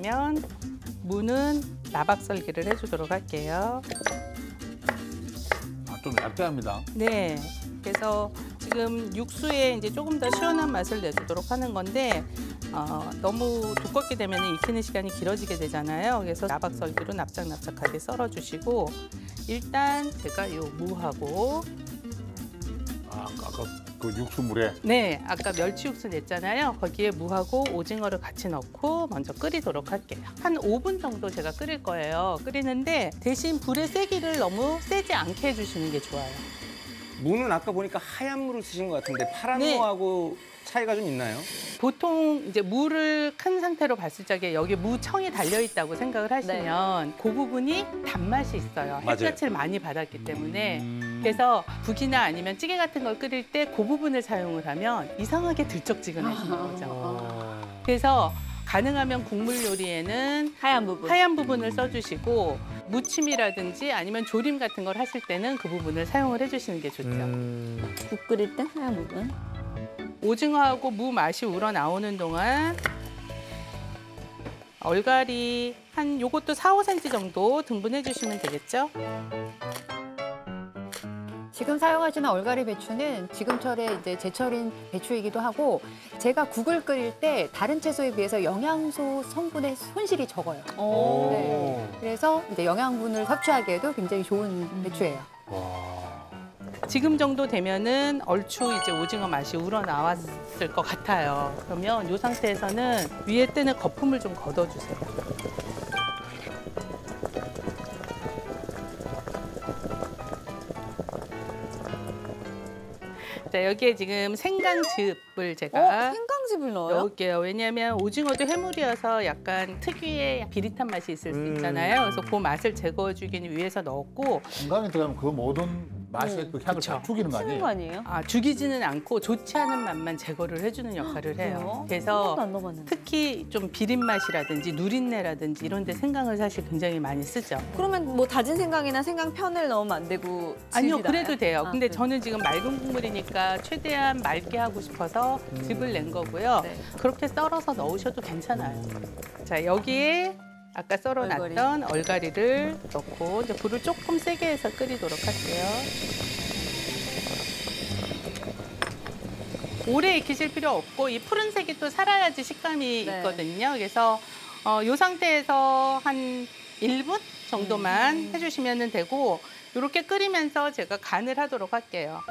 그러면 무는 나박썰기를 해주도록 할게요. 좀 얇게 합니다. 네. 그래서 지금 육수에 이제 조금 더 시원한 맛을 내주도록 하는 건데 너무 두껍게 되면 익히는 시간이 길어지게 되잖아요. 그래서 나박썰기로 납작납작하게 썰어주시고 일단 제가 요 무하고 아까 그 육수물에 네, 아까 멸치 육수 냈잖아요. 거기에 무하고 오징어를 같이 넣고 먼저 끓이도록 할게요. 한 5분 정도 제가 끓일 거예요. 끓이는데 대신 불의 세기를 너무 세지 않게 해주시는 게 좋아요. 무는 아까 보니까 하얀 무를 쓰신 것 같은데 파란 네. 무하고 차이가 좀 있나요? 보통 이제 무를 큰 상태로 봤을 적에 여기 무청이 달려있다고 생각을 하시면 그 부분이 단맛이 있어요. 맞아요. 햇볕을 많이 받았기 때문에. 그래서 국이나 아니면 찌개 같은 걸 끓일 때 그 부분을 사용을 하면 이상하게 들쩍지근해지는 거죠. 그래서 가능하면 국물 요리에는 하얀 부분을 써주시고 무침이라든지 아니면 조림 같은 걸 하실 때는 그 부분을 사용을 해주시는 게 좋죠. 국 끓일 때 하얀 부분. 오징어하고 무 맛이 우러나오는 동안 얼갈이 한 요것도 4, 5cm 정도 등분해 주시면 되겠죠? 지금 사용하시는 얼갈이 배추는 지금철에 이제 제철인 배추이기도 하고 제가 국을 끓일 때 다른 채소에 비해서 영양소 성분의 손실이 적어요. 네. 그래서 이제 영양분을 섭취하기에도 굉장히 좋은 배추예요. 지금 정도 되면은 얼추 이제 오징어 맛이 우러나왔을 것 같아요. 그러면 이 상태에서는 위에 뜨는 거품을 좀 걷어주세요. 자, 여기에 지금 생강즙을 제가 생강즙을 넣어요? 넣을게요. 왜냐하면 오징어도 해물이어서 약간 특유의 비릿한 맛이 있을 수 있잖아요. 그래서 그 맛을 제거해주기 위해서 넣었고 중간에 들어가면 그 모든 맛의 그 향을 다 죽이는 거 쓰는 아니에요? 거 아니에요? 죽이지는 않고 좋지 않은 맛만 제거를 해주는 역할을 해요. 그래서 안 넣어봤는데. 특히 좀 비린 맛이라든지 누린내라든지 이런 데 생강을 사실 굉장히 많이 쓰죠. 그러면 뭐 다진 생강이나 생강편을 넣으면 안 되고 아니요, 즙이 그래도 나요? 돼요. 근데 그래요? 저는 지금 맑은 국물이니까 최대한 맑게 하고 싶어서 즙을 낸 거고요. 네. 그렇게 썰어서 넣으셔도 괜찮아요. 자, 여기에 아까 썰어놨던 얼갈이를 넣고 이제 불을 조금 세게 해서 끓이도록 할게요. 오래 익히실 필요 없고 이 푸른색이 또 살아야지 식감이 네. 있거든요. 그래서 이 상태에서 한 1분 정도만 해주시면 되고 이렇게 끓이면서 제가 간을 하도록 할게요.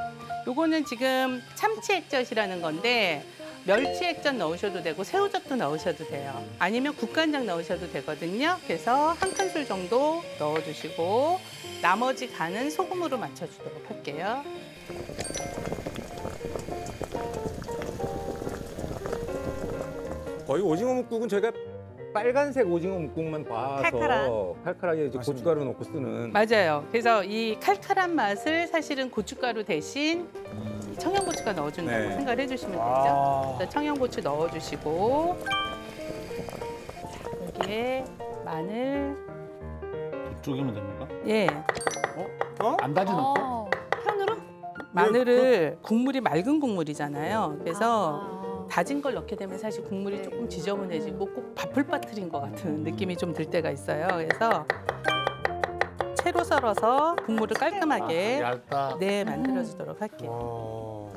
요거는 지금 참치 액젓이라는 건데 멸치 액젓 넣으셔도 되고 새우젓도 넣으셔도 돼요. 아니면 국간장 넣으셔도 되거든요. 그래서 한 큰술 정도 넣어주시고 나머지 간은 소금으로 맞춰주도록 할게요. 거의 오징어 묵국은 저희가 빨간색 오징어 묵국만 봐서 칼칼하게 이제 고춧가루 넣고 쓰는. 맞아요. 그래서 이 칼칼한 맛을 사실은 고춧가루 대신 청양고추가 넣어준다고 네. 생각을 해주시면 되죠. 그래서 청양고추 넣어주시고 여기에 마늘, 죽이면 됩니까? 예, 안 다지 넣고? 편으로? 마늘을 국물이 맑은 국물이잖아요. 그래서 다진 걸 넣게 되면 사실 국물이 조금 지저분해지고 꼭 밥풀 빠뜨린 것 같은 느낌이 좀 들 때가 있어요. 그래서 채로 썰어서 국물을 깔끔하게 얇다. 네 만들어주도록 할게요.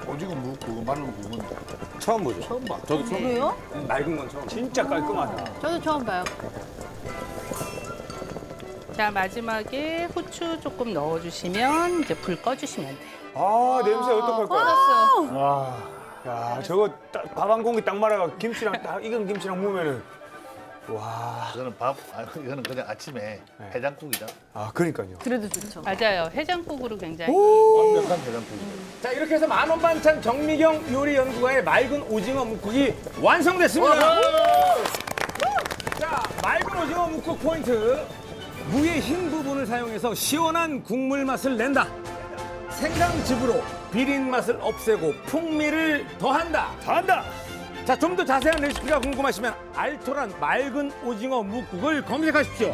오징어 묵국, 마늘 묵국은 처음 보죠. 처음 봐. 저도 처음. 왜요? 맑은 건 처음. 진짜 깔끔하다. 저도 처음 봐요. 자, 마지막에 후추 조금 넣어주시면 이제 불 꺼주시면 돼요. 아 냄새 어떡할 거야? 와, 야 저거 밥 한 공기 딱 말아가 김치랑 딱 익은 김치랑 무면은 와. 이거는 이거는 그냥 아침에 해장국이다. 아 그러니까요. 그래도 좋죠. 맞아요. 해장국으로 굉장히. 완벽한 해장국이다. 자 이렇게 해서 만원 반찬 정미경 요리 연구가의 맑은 오징어 묵국이 완성됐습니다. 자 맑은 오징어 묵국 포인트. 무의 흰 부분을 사용해서 시원한 국물 맛을 낸다. 생강즙으로 비린 맛을 없애고 풍미를 더한다. 자, 좀 더 자세한 레시피가 궁금하시면 알토란 맑은 오징어 묵국을 검색하십시오.